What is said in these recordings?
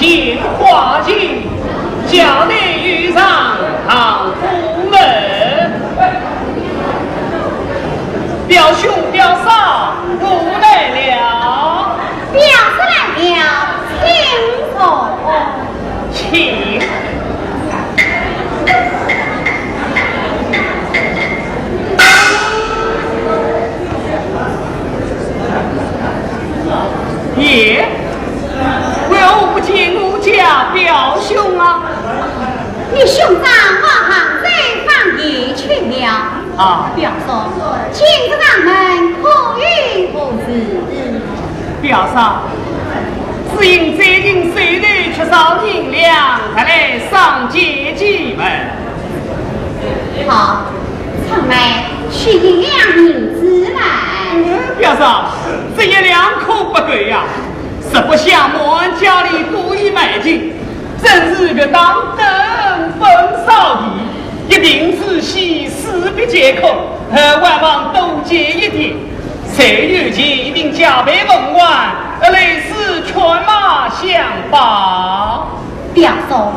杏花径，叫你遇上唐夫人，表兄表嫂无奈了，表示来了，请坐，请。爷，为何不见我家表兄啊？你兄长马上在房里去了。啊，表嫂，请着咱们可与何事？表嫂，只因最近手头缺少银两，才来上街祭门。好，常来取一两银子来。表嫂，这一两可不够呀！实不相瞒，家里多已买进，正是个当等分少地，一定仔细势必皆可，万望多借一点。谁有钱一定加倍奉还，类似犬马相报。表嫂，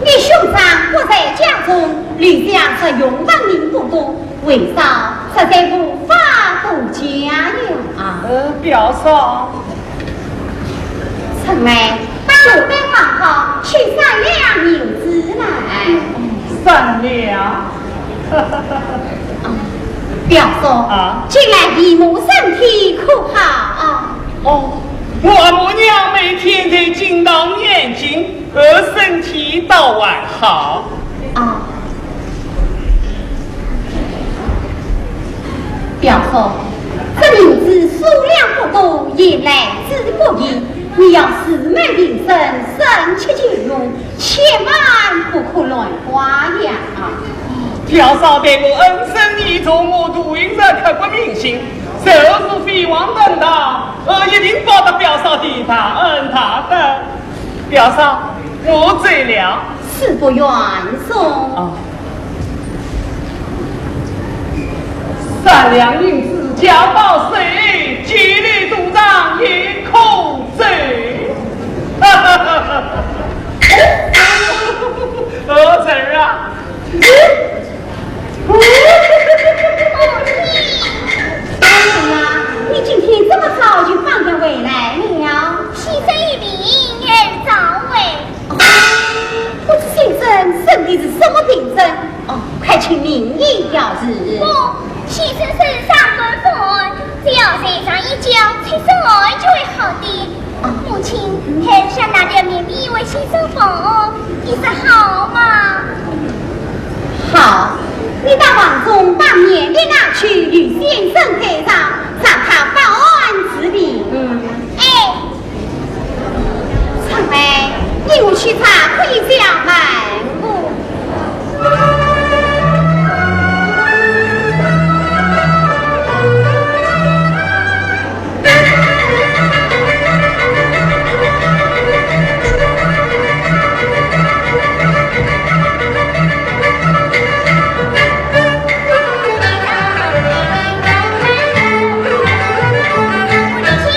你兄长不在家中，吕家则用万民不多，为啥实在无法度家呀？表嫂，曾来把路灯放好，取3两银子来。3两。表嫂，啊，近来姨母身体可好？哦，我母娘每天在精当念经，身体倒还好。表嫂，这银子数量不多，也来之不易。你要四门平生，生吃就用，千万不可乱花呀！表嫂对我恩深义重，我都应着刻骨铭心。受是飞黄腾达，一定报得表嫂的大恩大德。表嫂，我走了。事不远送。3两银子交到手，积累肚胀一口走。儿子啊！大人啊，你今天这么早就放学回来了？先生一病而早回。我这先生生的是什么病症？快请名医要治。不，先生身上很烦，只要睡上一觉，才生爱就会好的。母亲很想拿点面米为先生放，意思好吗？好，你到房中把面的拿去与先生台上，让他报案治病。哎，常来，你我去查可以这样办不？母亲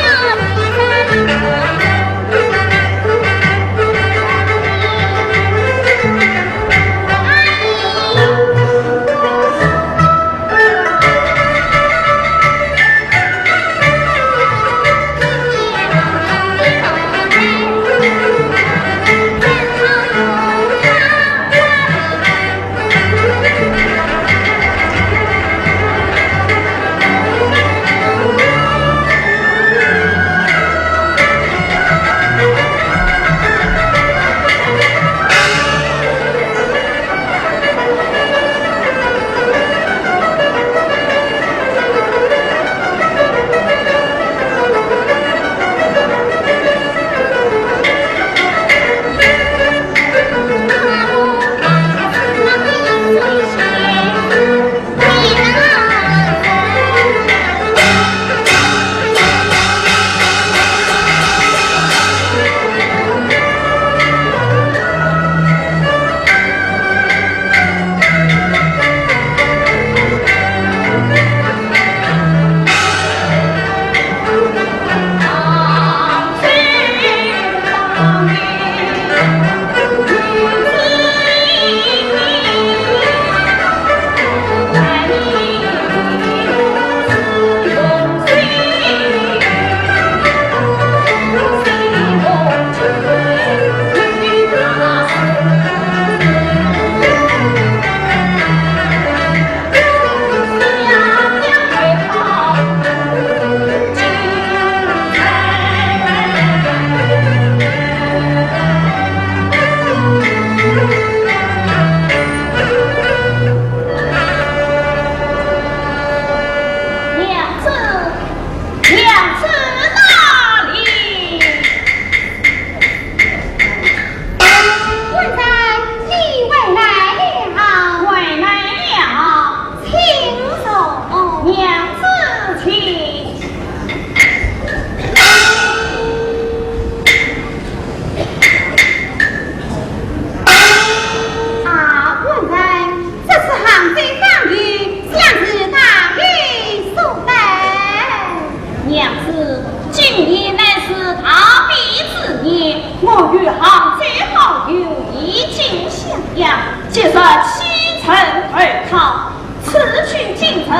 年，我与杭州好友一见相邀，结识七城而逃。此去京城，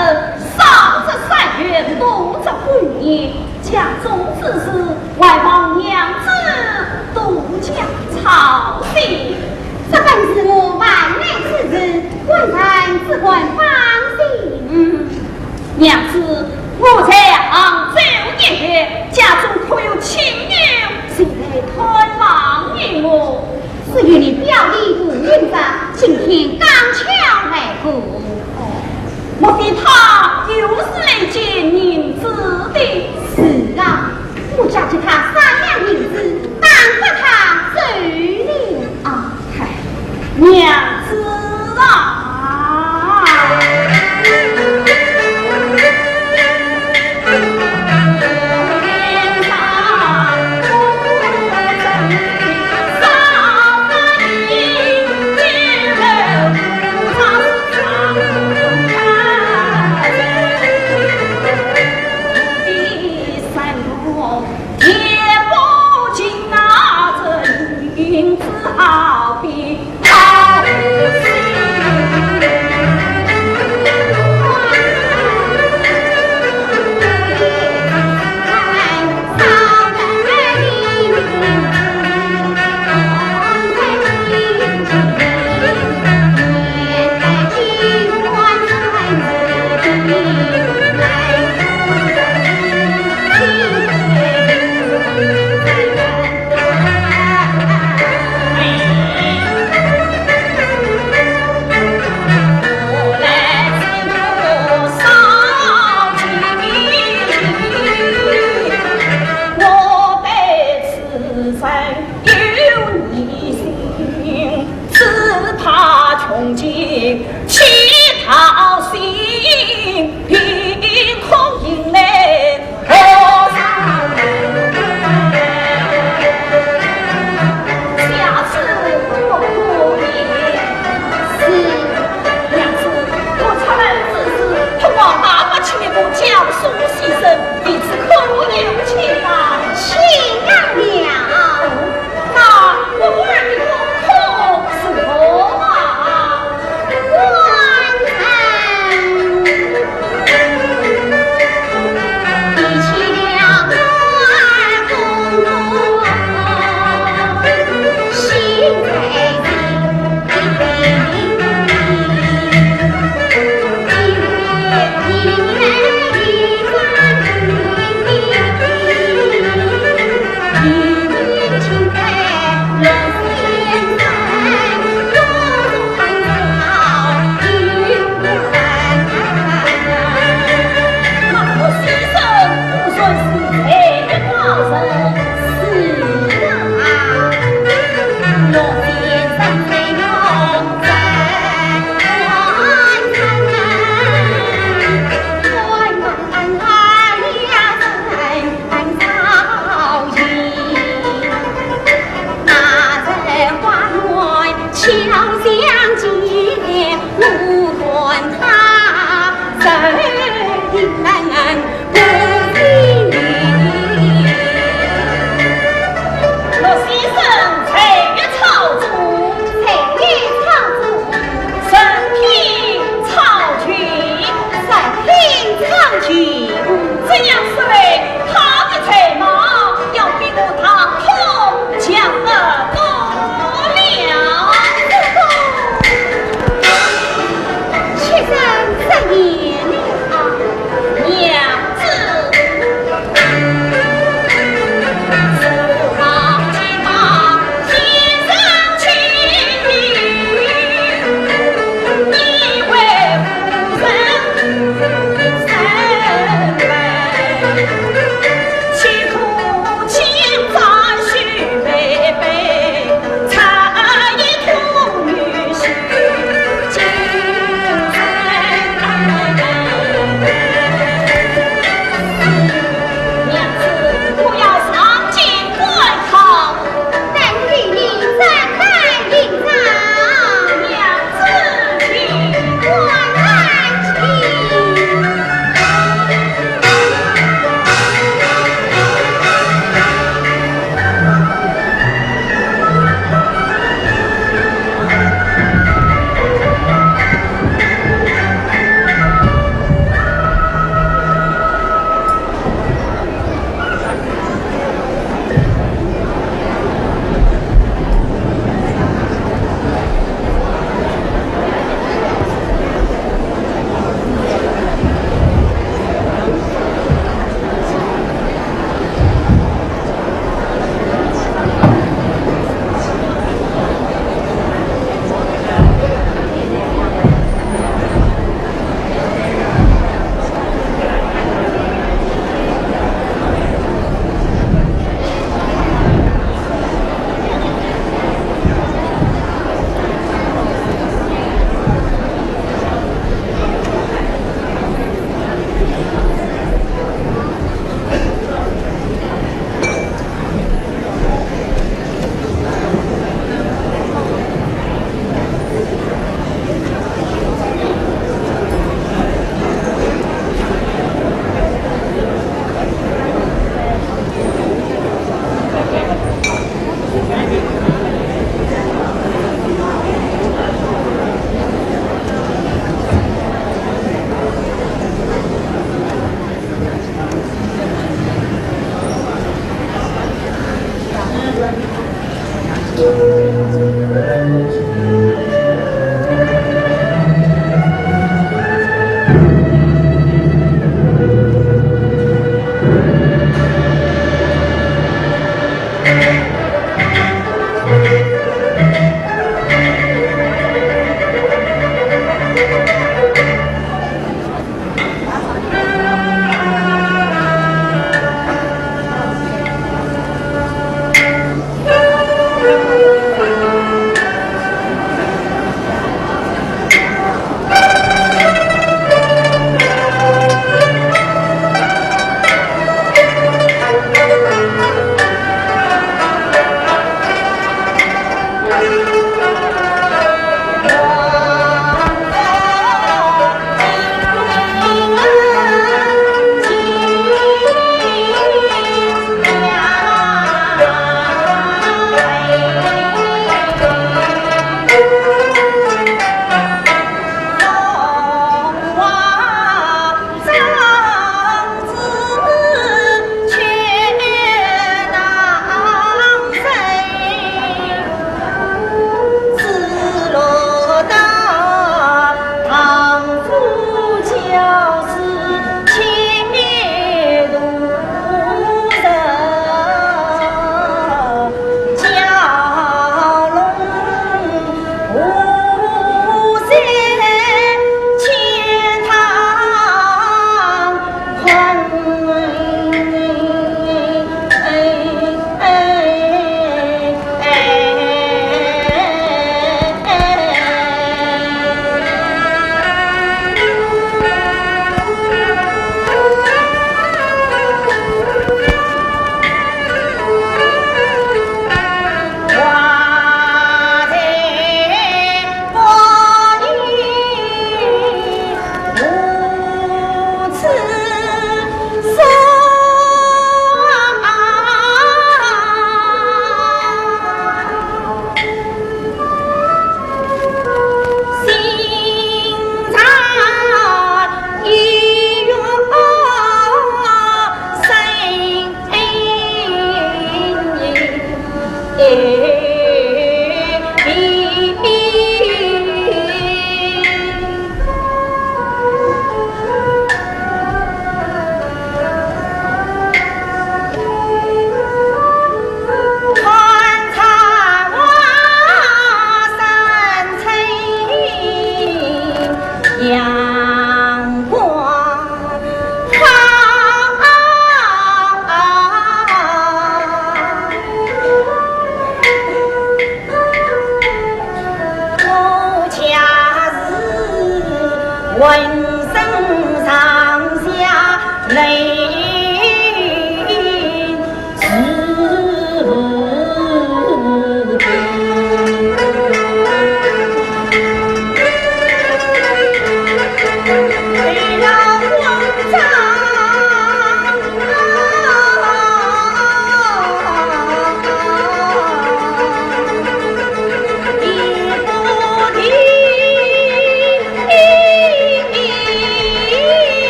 少则3月，多则5年。家中之事，外望娘子独家操心。这本是我万难之日，官才只管放心。娘子，我在杭州1月，家中可有亲友，谁来探望于我？是与你表弟杜云长今天刚巧来过。我的他又是来见您子的。是啊，我交给他3两银子，当着他手里啊！嗨，娘子啊！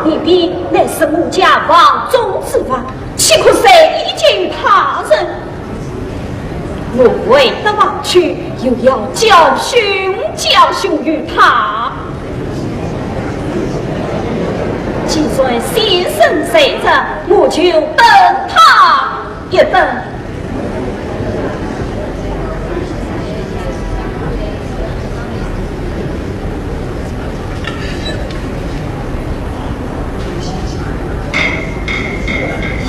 一笔，乃是我家王中之法，岂可谁一见于他人？我为得忘去，又要教训于他。既然先生在这，我就等他一等。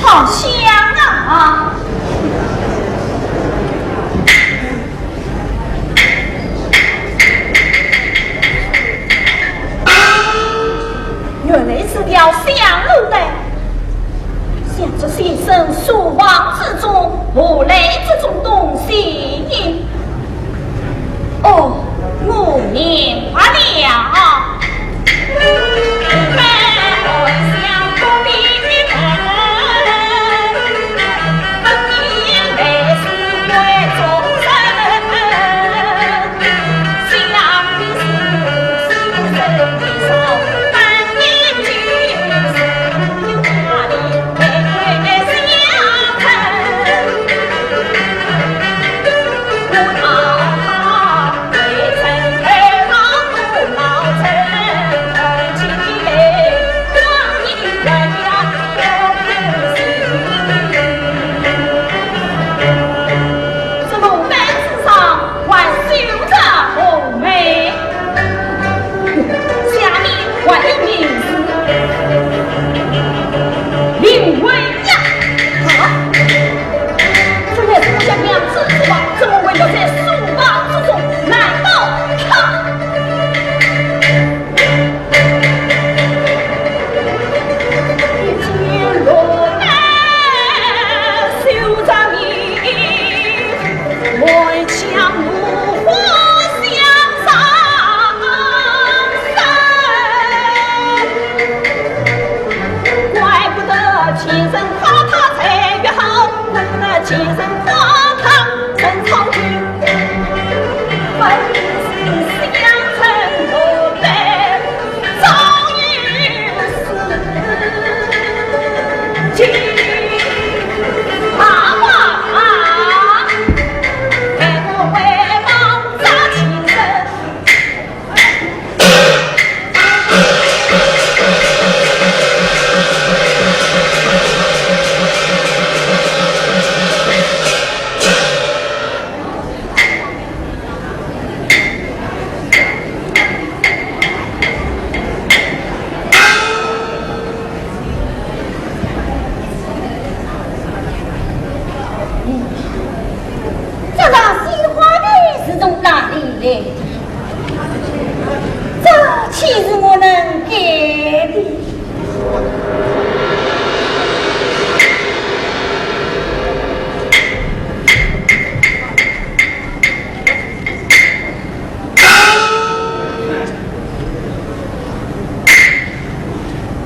好香啊！原来是条香路的，想着先生书房之中无来这种东西。哦，我明白了。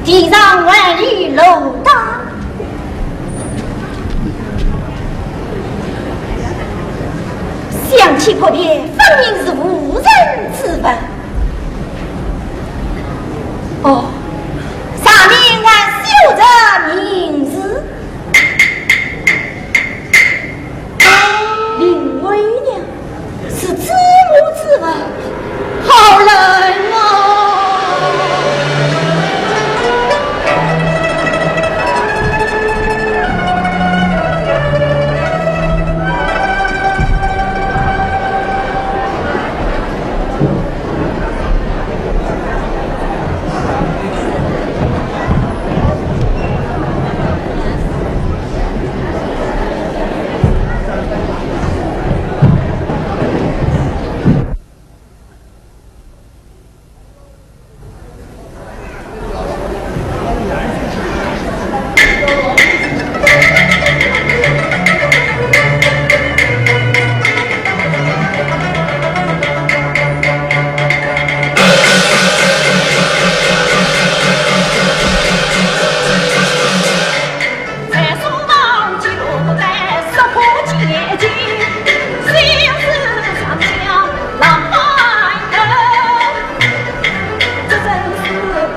地上万里楼大，想起破爹分明是无人之本。哦，上面还绣着名字，林微娘是知母之文，好人哦。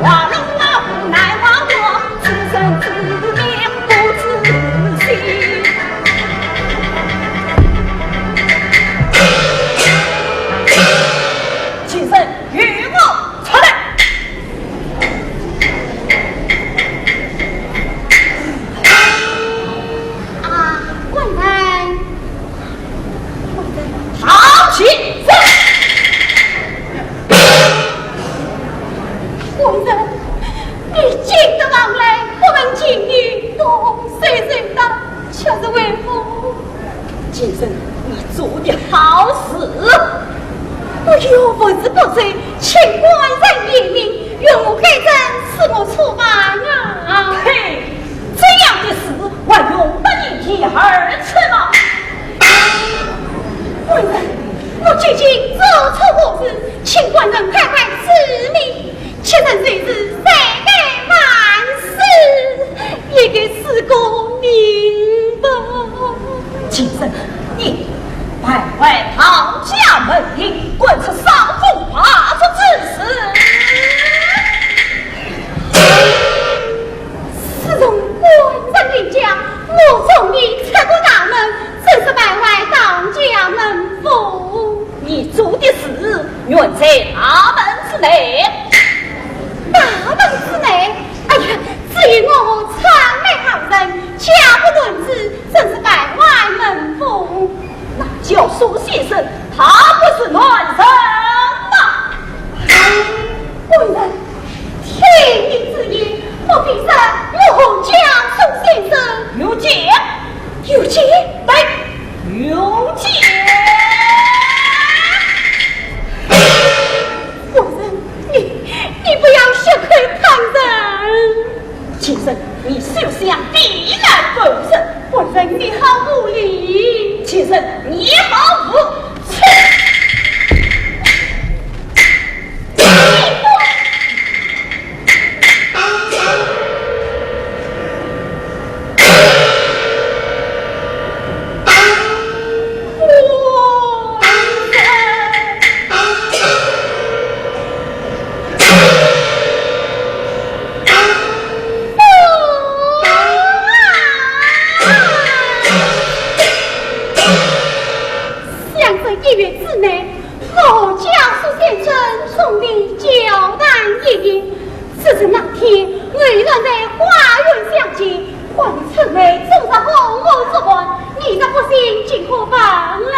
花龙啊，无奈。夫人，你进得往来，不能进女，多谁人道，却是为何？今生你做的好事，我有不知不罪，请官人严明，愿我改正，使我出办啊！嘿，这样的事还用得你一儿吃吗？夫人，我究竟做错何事？请官人快快指明，妾身虽是谁该万事，也该事过明白。今生你败坏唐家门庭，滚出丧父霸主之事。自从官人一讲，我从你出过大门，真是败坏当家门风。你做的事原在大门之内。大门之内，哎呀，至于我长美好人，家不论资，真是败坏门风。那叫苏先生，他不是乱人吗？夫人，听你之言，我必杀我家苏先生。有见，有见，对，有见。夫人，你不要血亏旁人。先生，你休想敌人不胜。夫人，你好无礼。先生，你好无耻。1月之内，我家苏先生从你交代一言。只是那天我俩在花园相见，话里称为总是和我作伴，你若不信，尽可办来。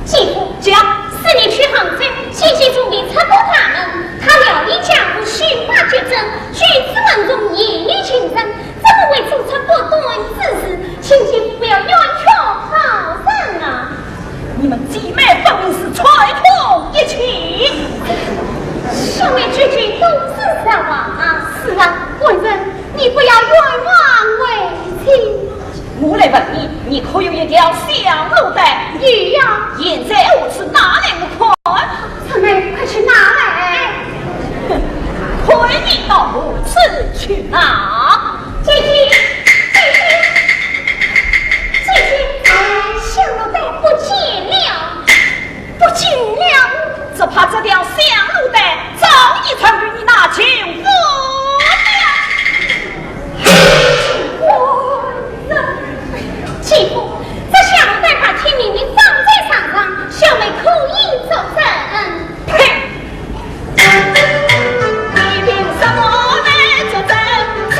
继父将是你去杭州，细细注意查过他们，他料理家务，虚化绝症，举止稳重，严厉轻声，怎么会做出不端之事？请继父不要冤屈好生啊！你们姐妹分明是串通一气。兄妹之间都是小王啊！是啊，夫人，你不要冤枉为亲。我来问你，你可有一条香炉带？也呀，现在我是哪来我看？姊妹，快去拿来！哼，快你到我此去拿！姐姐，香炉带不见了，不见了，只怕这条香炉带早已曾与你拿去我继父，这香炉带把天明明放在场上，小妹可以走人。呸！你凭什么来作证？是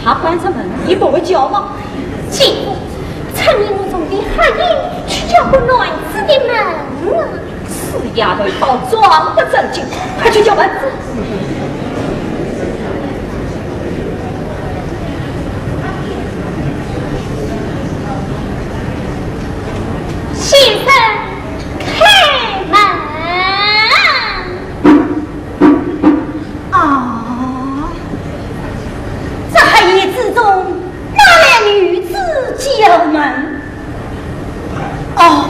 他关着门，你不会叫吗？继父，趁你目中的黑影去叫个男子的门啊！死丫头好装不正经，快去叫门！先生，开门！啊！这黑夜之中，哪来女子叫门？哦，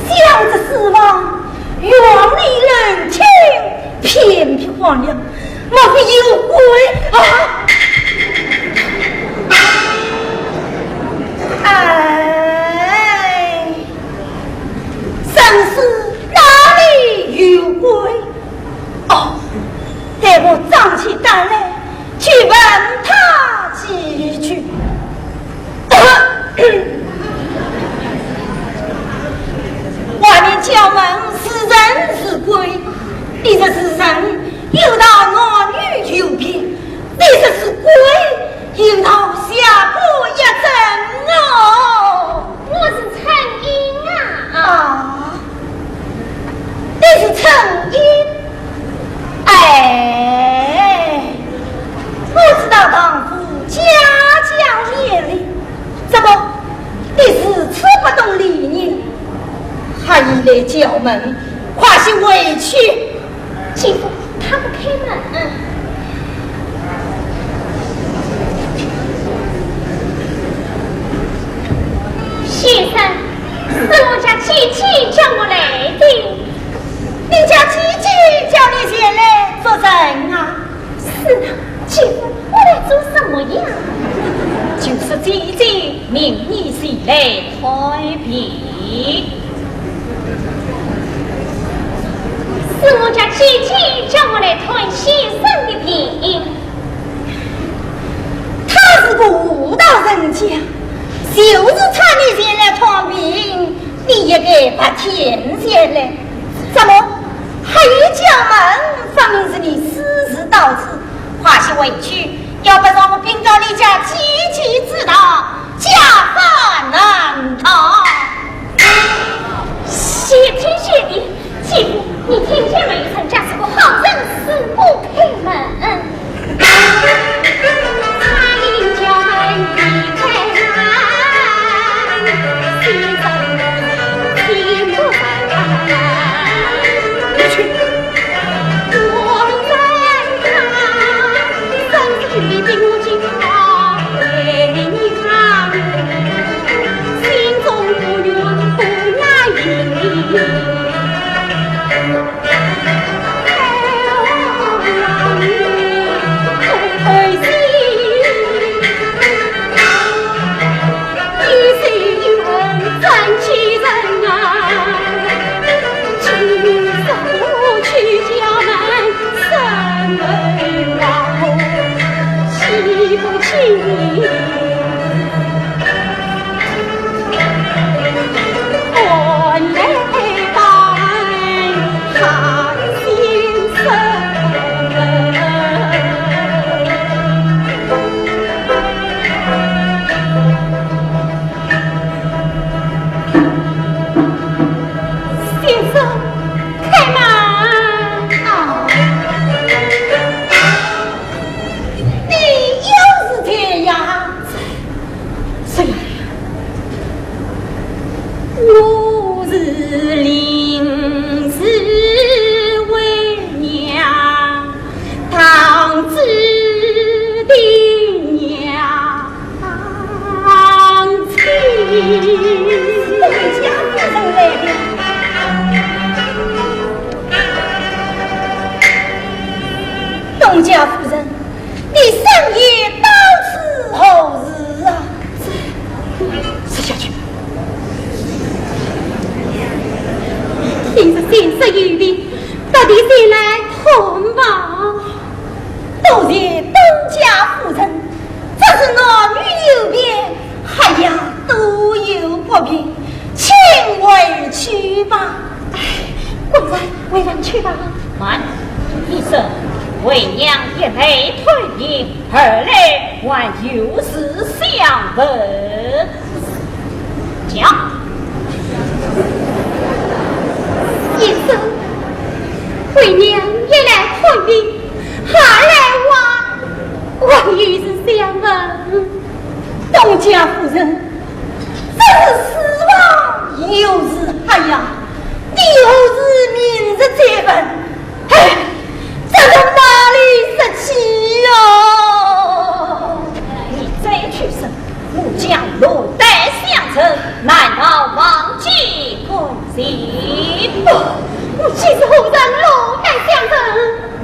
想着死亡，远离人情，偏僻荒凉，莫非有鬼啊？哎，生死哪里有鬼？哦，待我张起胆来，去问他几句。外面叫门是人是鬼？你这是人，有道男女有别；你这是鬼，有道下不一阵哦。我是陈英啊！啊，你是陈英？哎，我知道当夫家教严厉，怎么你是吃不懂理念，还来叫门，夸些委屈？继父，他不开门。先生，是我家姐姐叫我来的。你家姐姐叫你前来做人啊？是的，继父，我来做什么呀？就是姐姐命你是来开辟。是我家姐姐叫我来探先生的病。他是个无道人家，就是差你前来探病，你也该把天下来。怎么还有叫门？分明是你私自到此，话些委屈，要不让我禀告你家姐姐知道，家法难逃。谢天谢地，继父，你听见没？陈家是个好人，死不开门。他一叫门一开门，先生听不完。我在看，生死与病我今朝为你看，心中不愿不难言。东家夫人，你深夜到此何日啊？吃下去。听着先生有病，到底谁来通报？都谢东家夫人，这是男女有别，还呀都有不平，请回去吧。为人去吧。慢，医生，为娘娘也没退隐，二来还有事相问。讲，先生，为娘也来退隐，还来我有事相问。东家夫人，这是死亡，又是哎呀，又是明日再问，哎，这是哪里实气哟？你再去生，木匠落带相承，难道忘记公心？我岂是后人落带相承？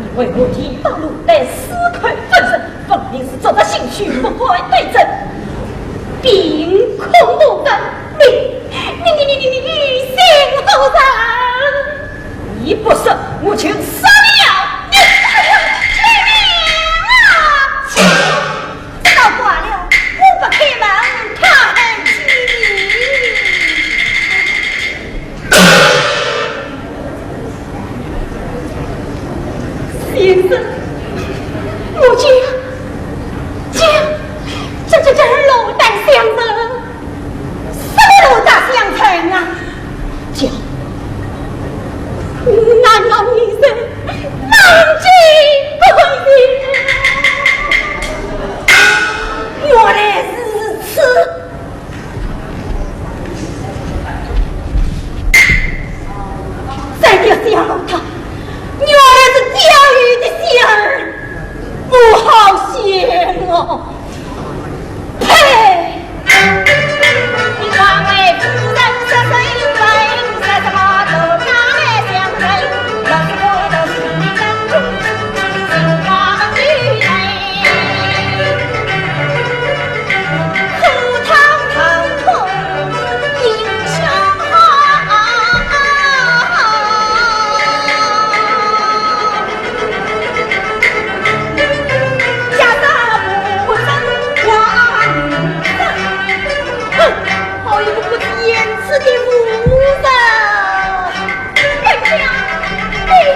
你为我提到落带私亏分身，分明是做着兴趣不会对证。凭空无分，你心后人，你不是我就杀了你！这倒挂了，我不开门，他能欺你？先生，母亲，这楼带相承，什么楼带相承啊？讲，难道你是难进不义？原来如此。再叫小龙他，原来是钓鱼的仙儿，不好嫌哦。呸！你两位夫人是谁为什么都拿来相认？要是我的心里真心花雨泪，哭堂堂痛英雄家大不争花女人。好一个不知言辞的妇人！哎呀，爱女。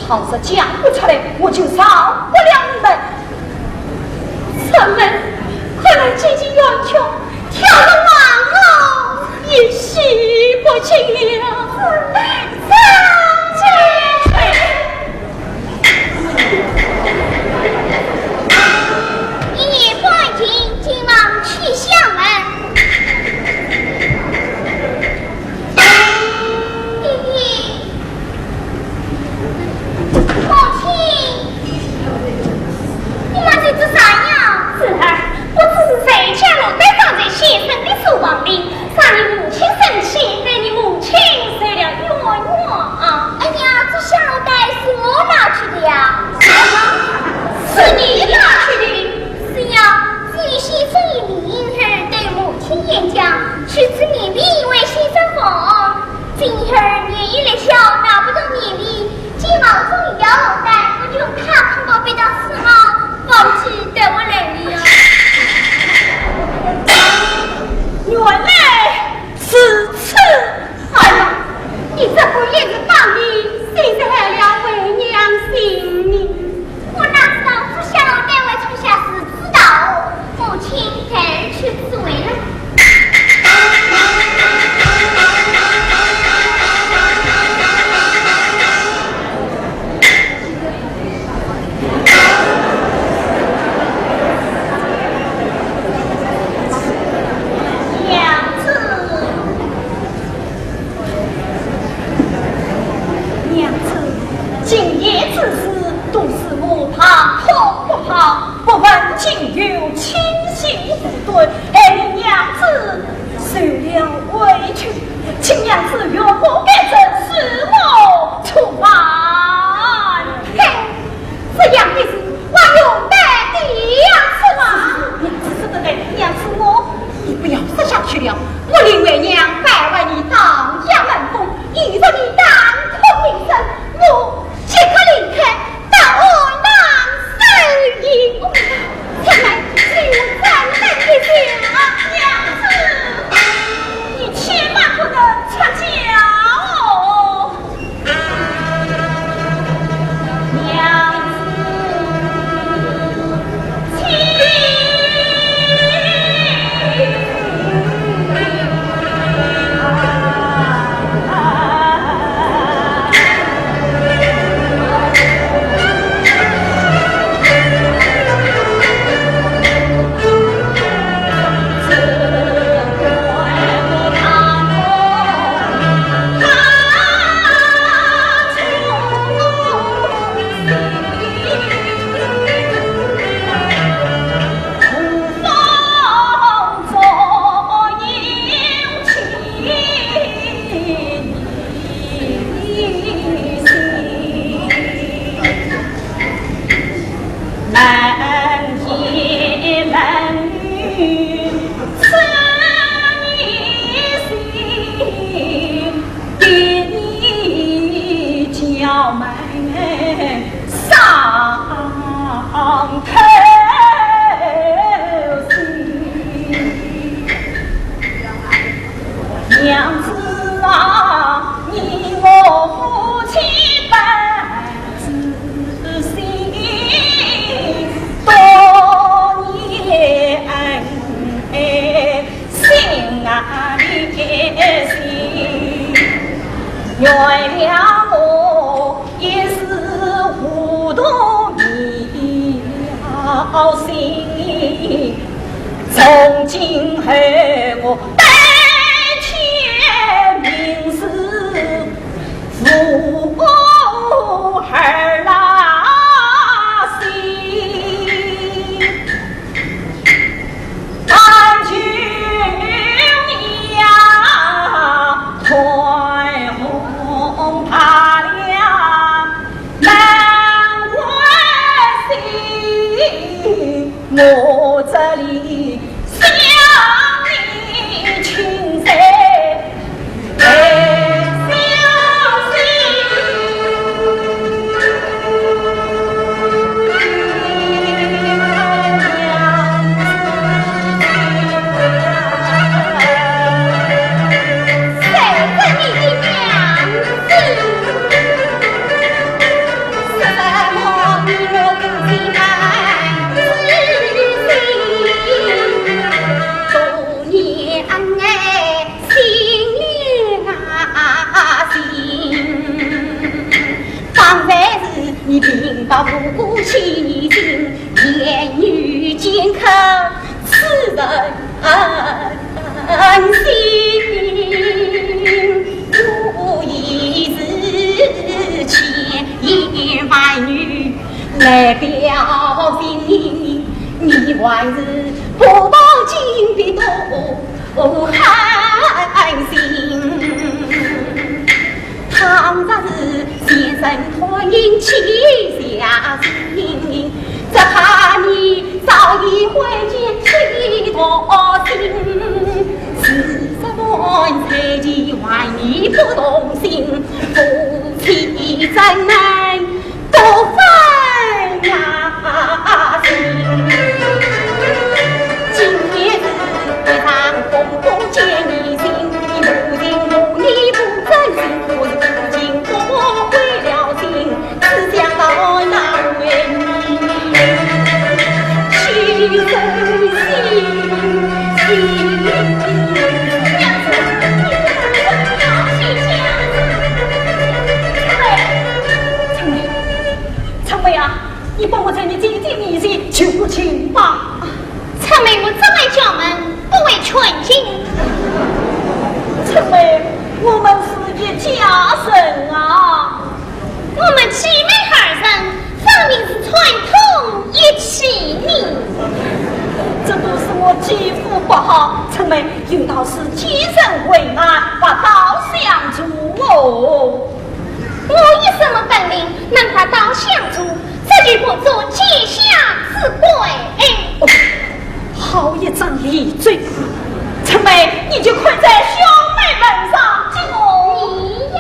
倘是讲不出来，我就饶不了你们。臣们，快来姐姐冤屈，跳个忙哦，也洗不清了。一欢迎今晚去相门。弟弟，母亲。原谅我也是糊涂了心，从今后我代天明是父儿拉心，安君呀快红怕亮难关心，我这里想你亲谁你禀报不顾其心，言语尖刻刺人心。无疑是千言万语来表心，你还是不到金币多寒心。倘若是先生托应起下心，只怕你早已会见其多心。40才几万你不动心，夫妻真难多分呀心。今夜是会上公公见你心，你不听不理不真心，我如今我毁了心，只想到那为你去真心。你帮我在你姐姐面前求情吧。陈妹，我真爱家门，不为纯情。陈妹，我们是一家人啊，我们姊妹二人分明是串通一起呢。这都是我继父不好，陈妹有道是己身为难，把刀相助哦。我有什么本领能把刀相助？这句不做结下之鬼。好一张利嘴！陈妹，你就困在兄妹门上就你呀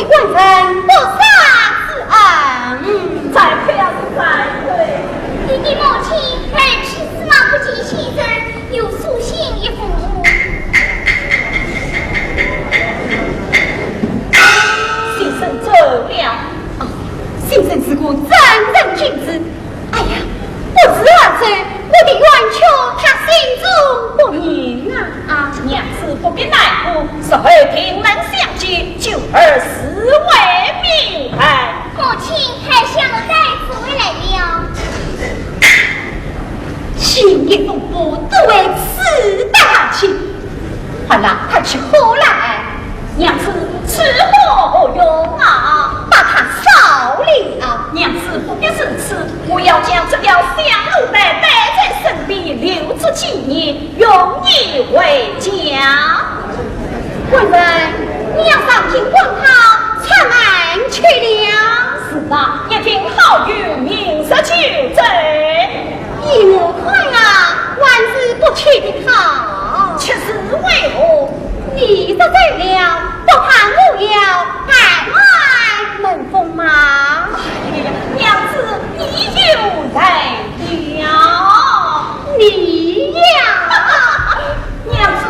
为人不杀之恩，再配啊，再配。你的母亲还是死亡不及先生，有素性一父母。先生走了。先生是个正人君子。哎呀，不知而罪，我的冤屈他心中不明啊！娘子不必难过，是后庭能相见，救儿实为命派。母亲还想了再次回来了。情义夫妇都为此大情，好了，他去何来？娘子吃何用啊？把他烧了。娘子不必生气，我要将这条香炉带在身边，留着纪念，永以为家。问人，你要上庭观考，才慢去了。是啊，一听好运，名色就贼。一模快啊，万事不去的好。却是为何？你得罪了，不怕我要改外门风吗？哎呀，娘子，你又来了。你呀，娘子。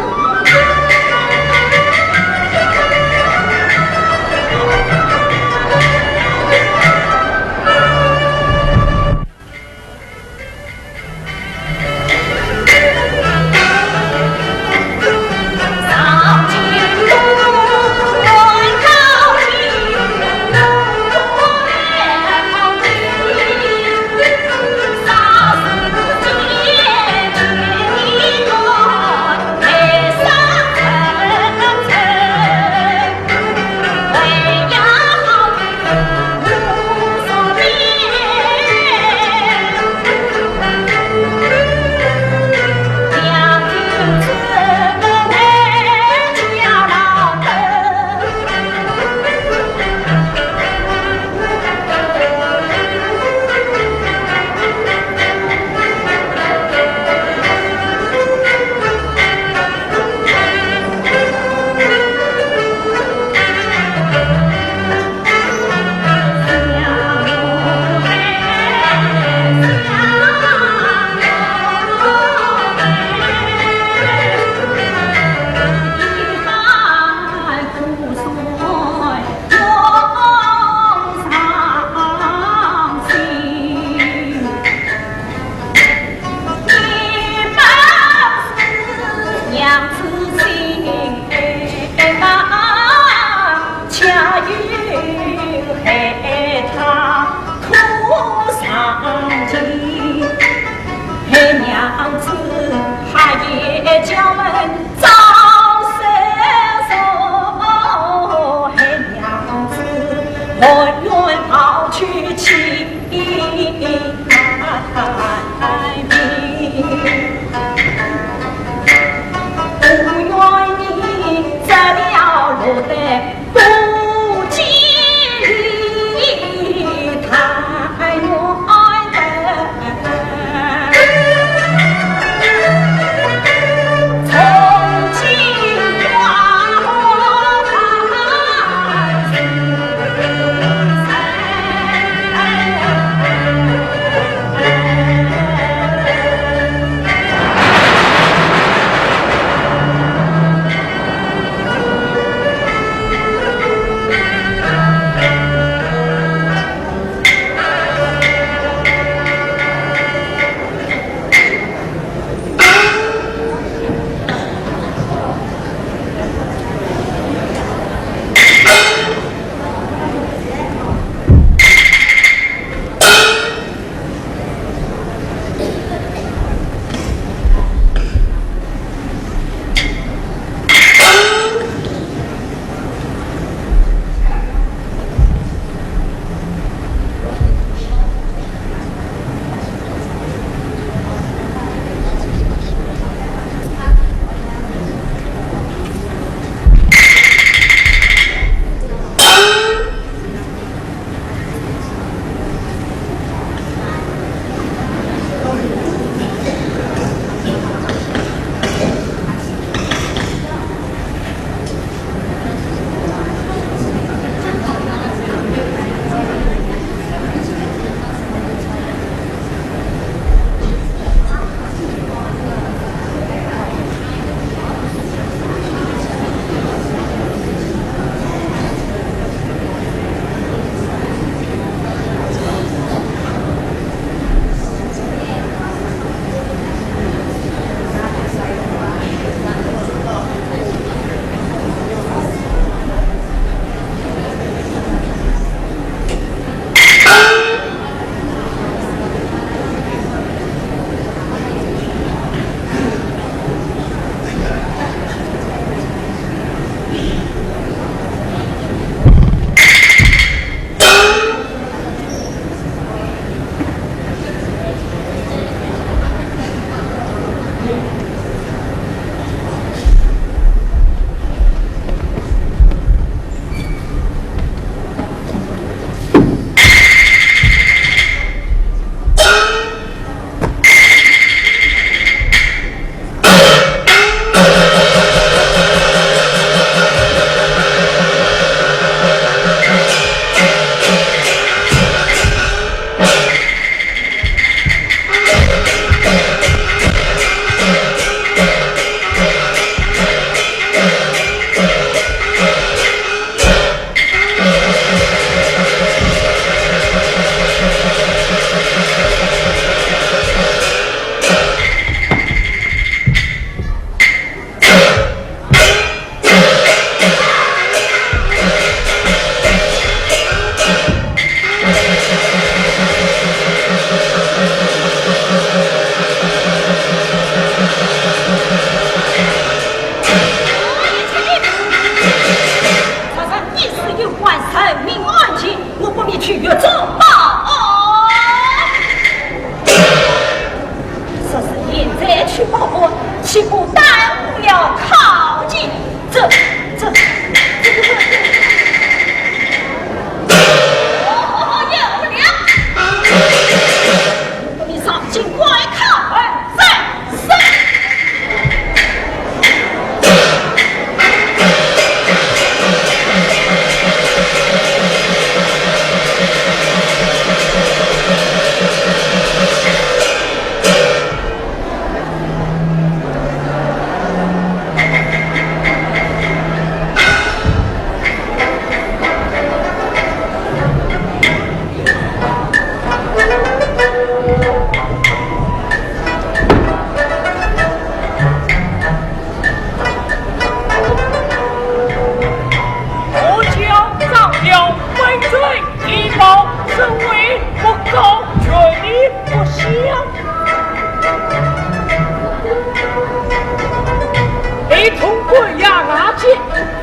通关押押解，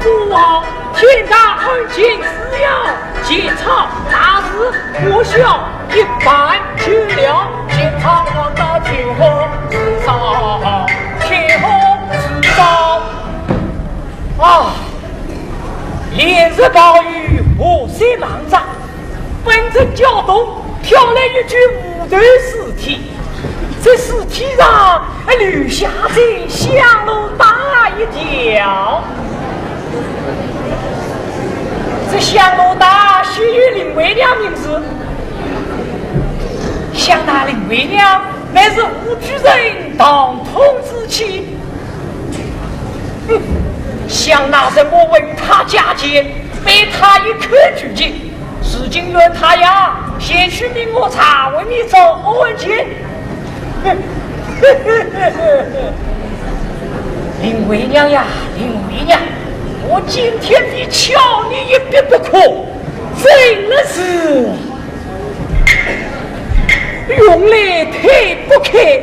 父王天大恩情只要检查大事，我想一般去了。检查王的天后至上，天后至上啊！连日暴雨，雾水茫茫，纷争搅动，飘来一具无头尸体。这尸体上留下这香炉大一条。这香炉大须与林为娘名字，想那林为娘乃是武举人当统之妻。想那人我为他家奸，被他一口拒绝。如今愿他呀，先去命我查为你找恩情。林为娘呀，林为娘，我今天必敲你一笔不可，真的是用来太不开